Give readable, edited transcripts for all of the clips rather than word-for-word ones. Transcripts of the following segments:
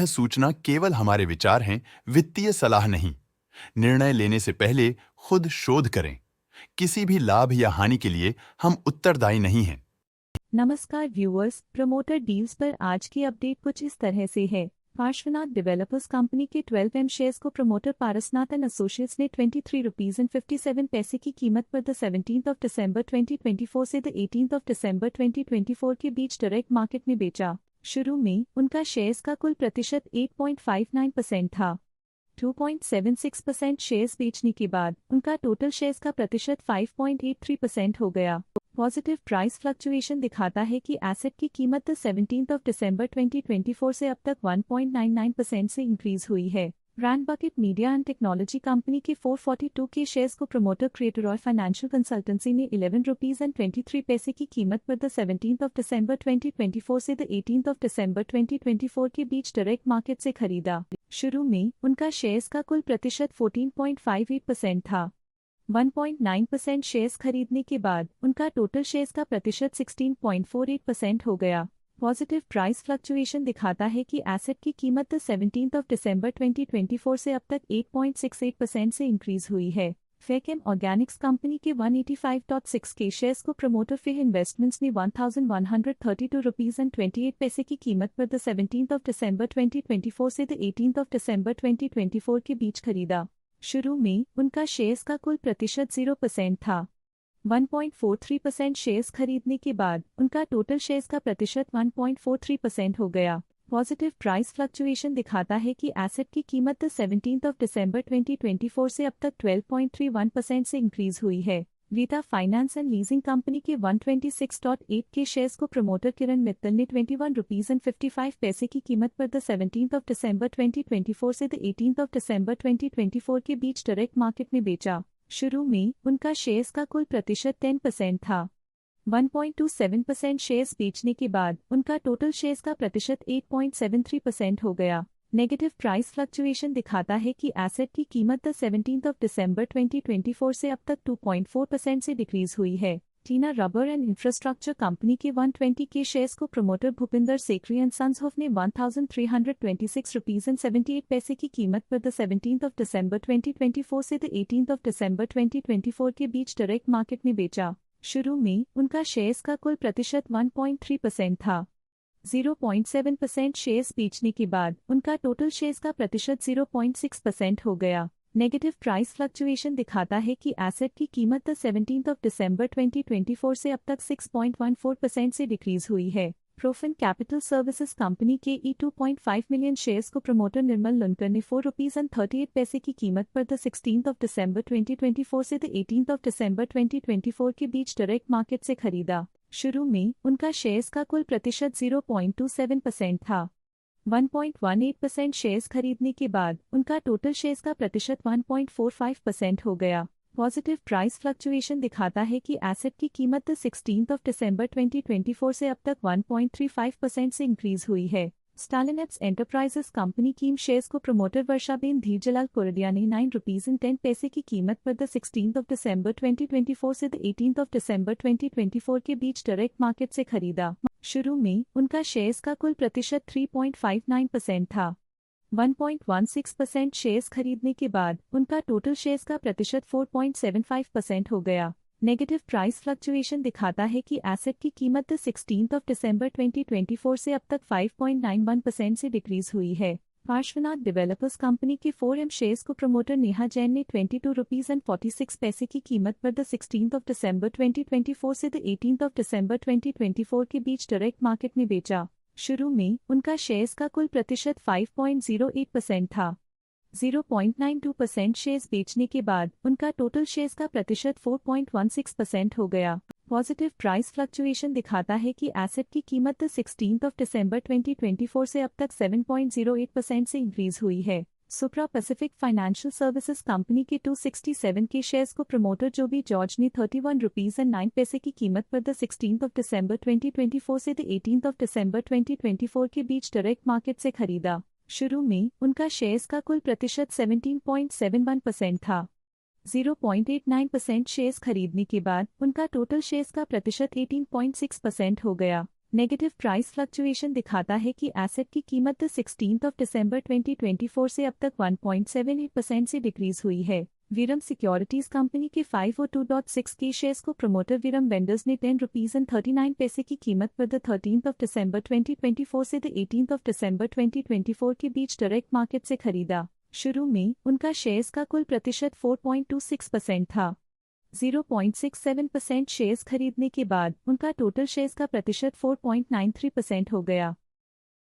सूचना केवल हमारे विचार हैं, वित्तीय सलाह नहीं। निर्णय लेने से पहले खुद शोध करें। किसी भी लाभ या हानि के लिए हम उत्तरदायी नहीं हैं। नमस्कार व्यूअर्स, प्रमोटर डील्स पर आज की अपडेट कुछ इस तरह से है। पार्श्वनाथ डेवलपर्स कंपनी के 12M शेयर्स को प्रमोटर पारसनाथ एंड एसोसिएट्स ने 23 रुपीज एंड 57 पैसे की कीमत पर द 17 दिसंबर 2024 से द 18 दिसंबर 2024 के बीच डायरेक्ट मार्केट में बेचा। शुरू में उनका शेयर्स का कुल प्रतिशत 8.59% था। 2.76% शेयर्स बेचने के बाद उनका टोटल शेयर्स का प्रतिशत 5.83% हो गया। पॉजिटिव प्राइस फ्लक्चुएशन दिखाता है कि एसेट की कीमत 17 दिसंबर 2024 से अब तक 1.99% से इंक्रीज हुई है। Rand bucket media and technology company के 442 के शेयर्स को प्रमोटर क्रिएटर और फाइनेंशियल कंसल्टेंसी ने 11 रुपीज एंड 23 पैसे की कीमत पर द 17 दिसंबर 2024 से द 18 दिसंबर 2024 के बीच डायरेक्ट मार्केट से खरीदा। शुरू में उनका शेयर्स का कुल प्रतिशत 14.58% था। 1.9% शेयर्स खरीदने के बाद उनका टोटल शेयर्स का प्रतिशत 16.48% हो गया। पॉजिटिव प्राइस फ्लक्चुएशन दिखाता है कि एसेट की कीमत 17 दिसंबर 2024 से अब तक 8.68% से इंक्रीज हुई है। फेकेम ऑर्गेनिक्स कंपनी के 185.6 के शेयर्स को प्रमोटर फेह इन्वेस्टमेंट्स ने 1132 रुपीज एंड 28 पैसे की कीमत पर द 17 दिसंबर 2024 से द 18 दिसंबर 2024 के बीच खरीदा। शुरू में उनका शेयर्स का कुल प्रतिशत 0% था। 1.43% शेयर्स खरीदने के बाद उनका टोटल शेयर्स का प्रतिशत 1.43% हो गया। पॉजिटिव प्राइस फ्लक्चुएशन दिखाता है कि एसेट की कीमत 17 दिसंबर 2024 से अब तक 12.31% से इंक्रीज हुई है। वीता फाइनेंस एंड लीजिंग कंपनी के 126.8 के शेयर्स को प्रमोटर किरण मित्तल ने 21 रुपीज एंड 55 पैसे की कीमत पर द 17 दिसंबर 2024 से द 18 दिसंबर 2024 के बीच डायरेक्ट मार्केट में बेचा। शुरू में उनका शेयर्स का कुल प्रतिशत 10% था। 1.27% शेयर्स बेचने के बाद उनका टोटल शेयर्स का प्रतिशत 8.73% हो गया। नेगेटिव प्राइस फ्लक्चुएशन दिखाता है कि एसेट की कीमत 17 दिसंबर 2024 से अब तक 2.4% से डिक्रीज हुई है। Tina rubber and infrastructure company के 120 के शेयर्स को promoter Bhupinder Sekri and sons of ने 1326 रुपीज एंड 78 पैसे की कीमत पर द 17 दिसंबर 2024 से द 18 दिसंबर 2024 के बीच डायरेक्ट मार्केट में बेचा। शुरू में उनका शेयर्स का कुल प्रतिशत 1.3% था। 0.7% शेयर्स बेचने के बाद उनका टोटल शेयर्स का प्रतिशत 0.6% हो गया। नेगेटिव प्राइस फ्लक्चुएशन दिखाता है कि एसेट की कीमत 17 दिसंबर 2024 से अब तक 6.14% से डिक्रीज हुई है। प्रोफिन कैपिटल सर्विसेज कंपनी के 2.5 मिलियन शेयर्स को प्रमोटर निर्मल लुनकर ने 4 रुपीज एंड 38 पैसे की कीमत पर द 16 दिसंबर 2024 से द 18 दिसंबर 2024 के बीच डायरेक्ट मार्केट से खरीदा। शुरू में उनका शेयर्स का कुल प्रतिशत 0.27% था। 1.18% शेयर्स खरीदने के बाद उनका टोटल शेयर्स का प्रतिशत 1.45% हो गया। पॉजिटिव प्राइस फ्लक्चुएशन दिखाता है कि एसेट की कीमत 16 दिसंबर 2024 से अब तक 1.35% से इंक्रीज हुई है। स्टालिन एप्स एंटरप्राइजेस कंपनी की शेयर्स को प्रमोटर वर्षाबेन धीरजलाल कोरडिया ने 9 रुपीज एंड 10 पैसे की कीमत पर द 16 दिसंबर 2024 से द 18 दिसंबर 2024 के बीच डायरेक्ट मार्केट से खरीदा। शुरू में उनका शेयर्स का कुल प्रतिशत 3.59% था। 1.16% शेयर्स खरीदने के बाद उनका टोटल शेयर्स का प्रतिशत 4.75% हो गया। नेगेटिव प्राइस फ्लक्चुएशन दिखाता है कि एसेट की कीमत 16 दिसंबर 2024 से अब तक 5.91% से डिक्रीज हुई है। पार्श्वनाथ डेवलपर्स कंपनी के 4M शेयर्स को प्रमोटर नेहा जैन ने 22 रुपीज एंड 46 पैसे की कीमत पर द 16 दिसंबर 2024 से द 18 दिसंबर 2024 के बीच डायरेक्ट मार्केट में बेचा। शुरू में उनका शेयर्स का कुल प्रतिशत 5.08% था। 0.92% शेयर्स बेचने के बाद उनका टोटल शेयर्स का प्रतिशत 4.16% हो गया। पॉजिटिव प्राइस फ्लक्चुएशन दिखाता है कि एसेट की कीमत 16 दिसंबर 2024 से अब तक 7.08% से इंक्रीज हुई है। सुप्रा पैसिफिक फाइनेंशियल सर्विसेज कंपनी के 267 के शेयर्स को प्रमोटर जोबी जॉर्ज ने 31 रुपीज एंड 9 पैसे की कीमत पर द 16 दिसंबर 2024 से द 18 दिसंबर 2024 के बीच डायरेक्ट मार्केट से खरीदा। शुरू में उनका शेयर्स का कुल प्रतिशत 17.71% था। 0.89% शेयर्स खरीदने के बाद उनका टोटल शेयर्स का प्रतिशत 18.6% हो गया। नेगेटिव प्राइस फ्लक्चुएशन दिखाता है कि एसेट की कीमत 16 दिसंबर 2024 से अब तक 1.78% से डिक्रीज हुई है। विरम सिक्योरिटीज कंपनी के 502.6 के शेयर्स को प्रमोटर विरम वेंडर्स ने ₹10.39 की कीमत पर 13 दिसंबर 2024 से 18 दिसंबर 2024 के बीच डायरेक्ट मार्केट से खरीदा। शुरू में उनका शेयर्स का कुल प्रतिशत 4.26% था। 0.67% शेयर्स खरीदने के बाद उनका टोटल शेयर्स का प्रतिशत 4.93% हो गया।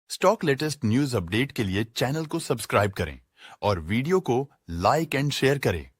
स्टॉक लेटेस्ट न्यूज अपडेट के लिए चैनल को सब्सक्राइब करें और वीडियो को लाइक एंड शेयर करें।